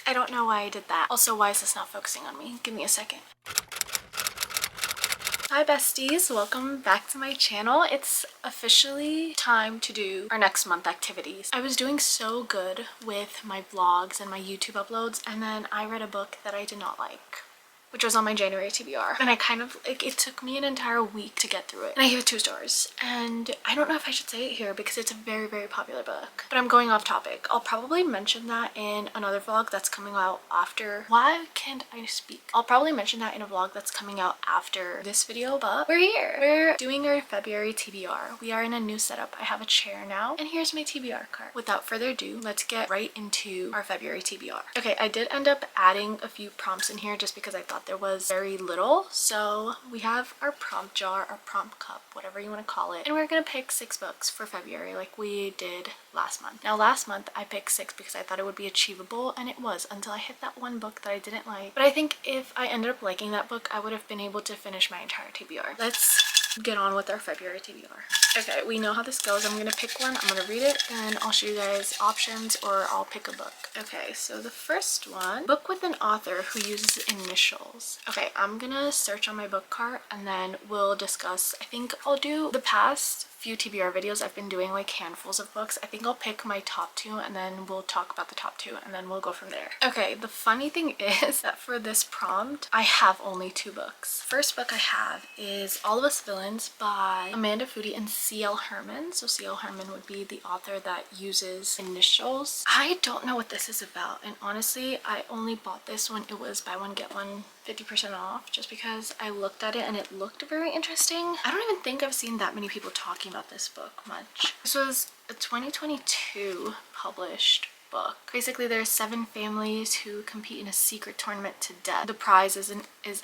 I don't know why I did that. Also, why is this not focusing on me? Give me a second. Hi besties, welcome back to my channel. It's officially time to do our next month activities. I was doing so good with my vlogs and my YouTube uploads, and then I read a book that I did not like, which was on my January TBR. And I kind of, like, it took me an entire week to get through it. And I gave it 2 stars. And I don't know if I should say it here because it's a very, very popular book. But I'm going off topic. I'll probably mention that in another vlog that's coming out after. Why can't I speak? I'll probably mention that in a vlog that's coming out after this video, but we're here. We're doing our February TBR. We are in a new setup. I have a chair now. And here's my TBR card. Without further ado, let's get right into our February TBR. Okay, I did end up adding a few prompts in here just because I thought there was very little. So we have our prompt jar, our prompt cup, whatever you want to call it, and we're gonna pick 6 books for February like we did last month. Now last month I picked 6 because I thought it would be achievable, and it was, until I hit that one book that I didn't like. But I think if I ended up liking that book, I would have been able to finish my entire TBR. Let's get on with our February TBR. Okay, we know how this goes. I'm gonna pick one, I'm gonna read it, and I'll show you guys options, or I'll pick a book. Okay, so the first one, book with an author who uses initials. Okay, I'm gonna search on my book cart and then we'll discuss. I think I'll do the past few TBR videos I've been doing like handfuls of books. I think I'll pick my top 2 and then we'll talk about the top 2 and then we'll go from there. Okay, the funny thing is that for this prompt I have only 2 books. First book I have is All of Us Villains by Amanda Foody and C.L. Herman. So C.L. Herman would be the author that uses initials. I don't know what this is about, and honestly I only bought this when it was buy one get one 50% off, just because I looked at it and it looked very interesting. I don't even think I've seen that many people talking about this book much. This was a 2022 published book. Basically there's 7 families who compete in a secret tournament to death. The prize is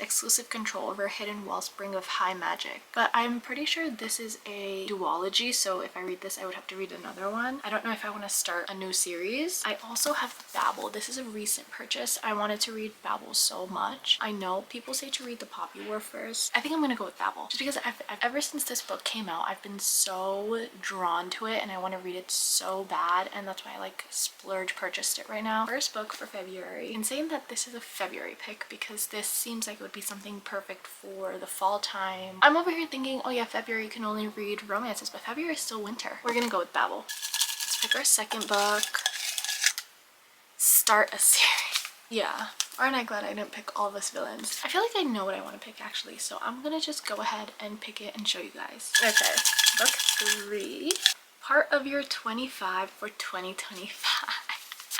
exclusive control over a hidden wellspring of high magic. But I'm pretty sure this is a duology, so if I read this I would have to read another one. I don't know if I want to start a new series. I also have Babel. This is a recent purchase. I wanted to read Babel so much. I know people say to read the Poppy War first. I think I'm gonna go with Babel just because ever since this book came out I've been so drawn to it and I want to read it so bad, and that's why I like splurged purchased it right now. First book for February. And saying that this is a February pick because this seems like it would be something perfect for the fall time. I'm over here thinking, oh yeah, February you can only read romances, but February is still winter. We're gonna go with Babel. Let's pick our second book. Start a series. Yeah. Aren't I glad I didn't pick All of Us Villains? I feel like I know what I want to pick actually, so I'm gonna just go ahead and pick it and show you guys. Okay, book 3. Part of your 25 for 2025.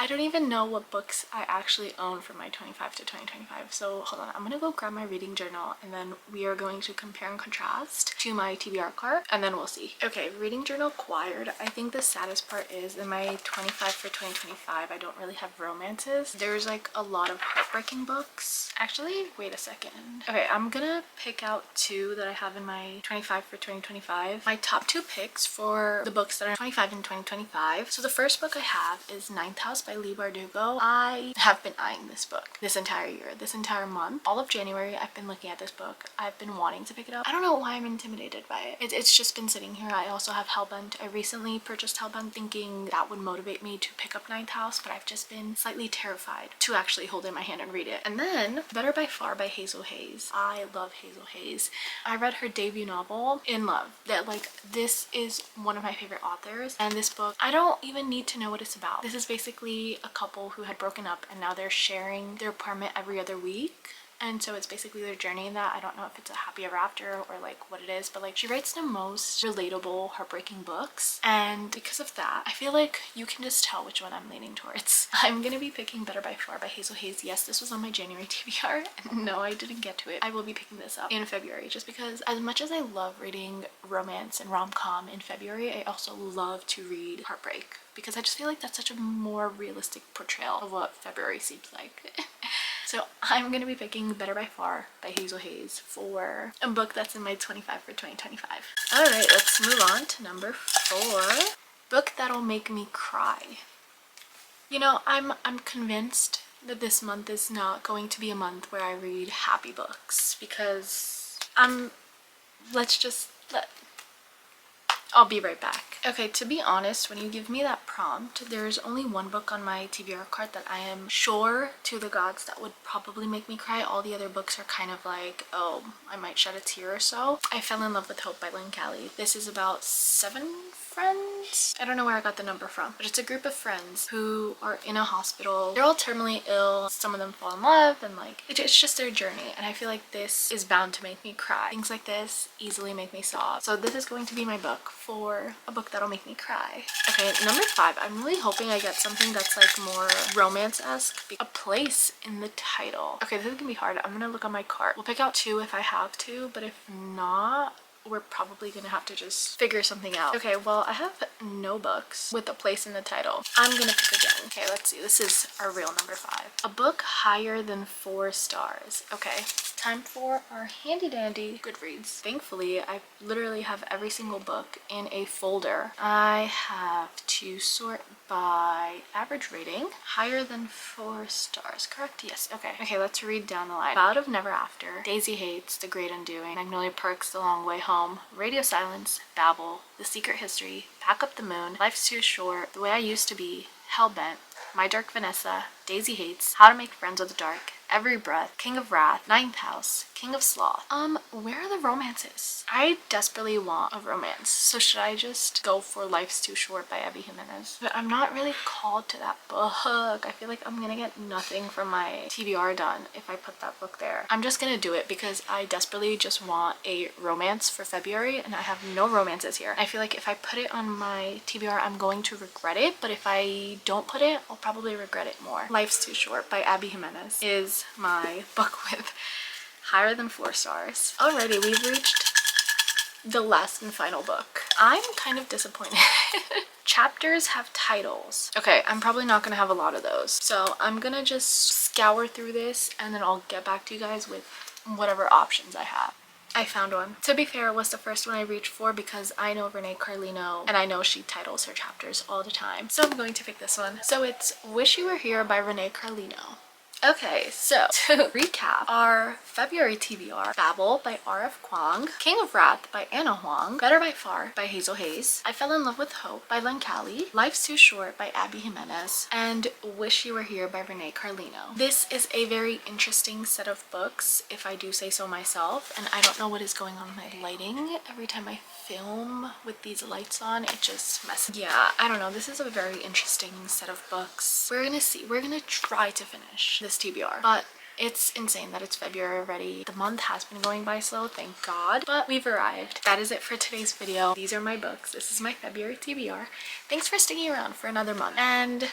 I don't even know what books I actually own for my 25 to 2025, so hold on, I'm gonna go grab my reading journal and then we are going to compare and contrast to my TBR cart and then we'll see. Okay, reading journal acquired. I think the saddest part is in my 25 for 2025 I don't really have romances. There's like a lot of heartbreaking books. Actually, wait a second. Okay, I'm gonna pick out 2 that I have in my 25 for 2025. My top 2 picks for the books that are 25 in 2025. So the first book I have is Ninth House by Leigh Bardugo. I have been eyeing this book this entire year, this entire month. All of January I've been looking at this book. I've been wanting to pick it up. I don't know why I'm intimidated by it. It's just been sitting here. I also have Hellbent. I recently purchased Hellbent thinking that would motivate me to pick up Ninth House, but I've just been slightly terrified to actually hold it in my hand and read it. And then Better by Far by Hazel Hayes. I love Hazel Hayes. I read her debut novel, In Love. That like this is one of my favorite authors, and this book I don't even need to know what it's about. This is basically a couple who had broken up and now they're sharing their apartment every other week, and so it's basically their journey in that. I don't know if it's a happy ever after or like what it is, but like she writes the most relatable heartbreaking books, and because of that I feel like you can just tell which one I'm leaning towards. I'm gonna be picking Better by Far by Hazel Hayes. Yes, this was on my January TBR and no, I didn't get to it. I will be picking this up in February just because as much as I love reading romance and rom-com in February, I also love to read heartbreak because I just feel like that's such a more realistic portrayal of what February seems like. So I'm going to be picking Better by Far by Hazel Hayes for a book that's in my 25 for 2025. Alright, let's move on to number 4. Book that'll make me cry. You know, I'm convinced that this month is not going to be a month where I read happy books because I'll be right back. Okay, to be honest, when you give me that prompt, there's only one book on my TBR card that I am sure to the gods that would probably make me cry. All the other books are kind of like, oh, I might shed a tear or so. I fell in love with Hope by Lynn Callie. This is about 7 friends. I don't know where I got the number from, but it's a group of friends who are in a hospital. They're all terminally ill. Some of them fall in love, and like it's just their journey, and I feel like this is bound to make me cry. Things like this easily make me sob. So this is going to be my book for a book that'll make me cry. Okay, number 5. I'm really hoping I get something that's like more romance-esque. A place in the title. Okay, this is gonna be hard. I'm gonna look on my cart. We'll pick out 2 if I have to, but if not, we're probably gonna have to just figure something out. Okay, well, I have no books with a place in the title. I'm gonna pick again. Okay, let's see. This is our real number 5. A book higher than 4 stars. Okay, time for our handy dandy Goodreads. Thankfully, I literally have every single book in a folder. I have to sort by average rating. Higher than 4 stars, correct? Yes. Okay, let's read down the line. Cloud of Never After, Daisy Hates, The Great Undoing, Magnolia Park's The Long Way Home, Radio Silence, Babel, The Secret History, Pack Up the Moon, Life's Too Short, The Way I Used to Be, Hellbent, My Dark Vanessa, Daisy Hates, How to Make Friends with the Dark, Every Breath, King of Wrath, Ninth House, King of Sloth. Where are the romances? I desperately want a romance, so should I just go for Life's Too Short by Abby Jimenez? But I'm not really called to that book. I feel like I'm gonna get nothing from my TBR done if I put that book there. I'm just gonna do it because I desperately just want a romance for February, and I have no romances here. I feel like if I put it on my TBR, I'm going to regret it, but if I don't put it, I'll probably regret it more. Life's Too Short by Abby Jimenez is my book with higher than 4 stars. Alrighty, we've reached the last and final book. I'm kind of disappointed. Chapters have titles. Okay, I'm probably not gonna have a lot of those, so I'm gonna just scour through this and then I'll get back to you guys with whatever options I have. I found one. To be fair, it was the first one I reached for because I know Renee Carlino and I know she titles her chapters all the time. So I'm going to pick this one. So it's Wish You Were Here by Renee Carlino. Okay, so to recap, our February TBR: Babel by R.F. Kuang, King of Wrath by Anna Huang, Better by Far by Hazel Hayes, I Fell in Love with Hope by Lynn Callie, Life's Too Short by Abby Jimenez, and Wish You Were Here by Renee Carlino. This is a very interesting set of books, if I do say so myself, and I don't know what is going on with my lighting. Every time I film with these lights on, it just messes. Yeah, I don't know. This is a very interesting set of books. We're gonna see. We're gonna try to finish this TBR, but it's insane that it's February already. The month has been going by slow, thank God, but we've arrived. That is it for today's video. These are my books. This is my February TBR. Thanks for sticking around for another month, and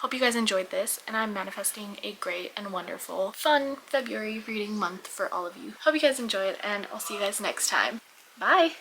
hope you guys enjoyed this, and I'm manifesting a great and wonderful, fun February reading month for all of you. Hope you guys enjoy it, and I'll see you guys next time. Bye!